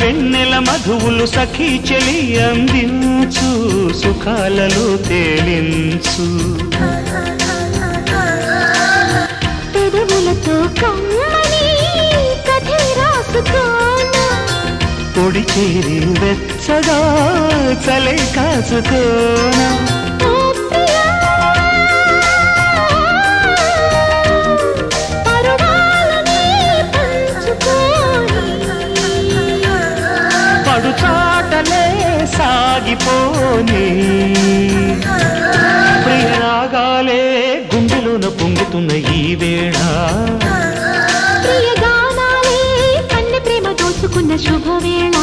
వెన్నెల మధువులు సఖీ చెలి అందించు సుఖాలలో తేలించు పెదవులతో కమ్మని కథే రాసుకోనా పొడి చేరి వెచ్చగా చలే కాచుకోనా పడుచాటలే సాగిపోని ప్రియరాగాలే గుండెలోన పొంగుతున్న ఈ వేళ ప్రియగానాలే కన్నె ప్రేమ దోచుకున్న శుభవేళ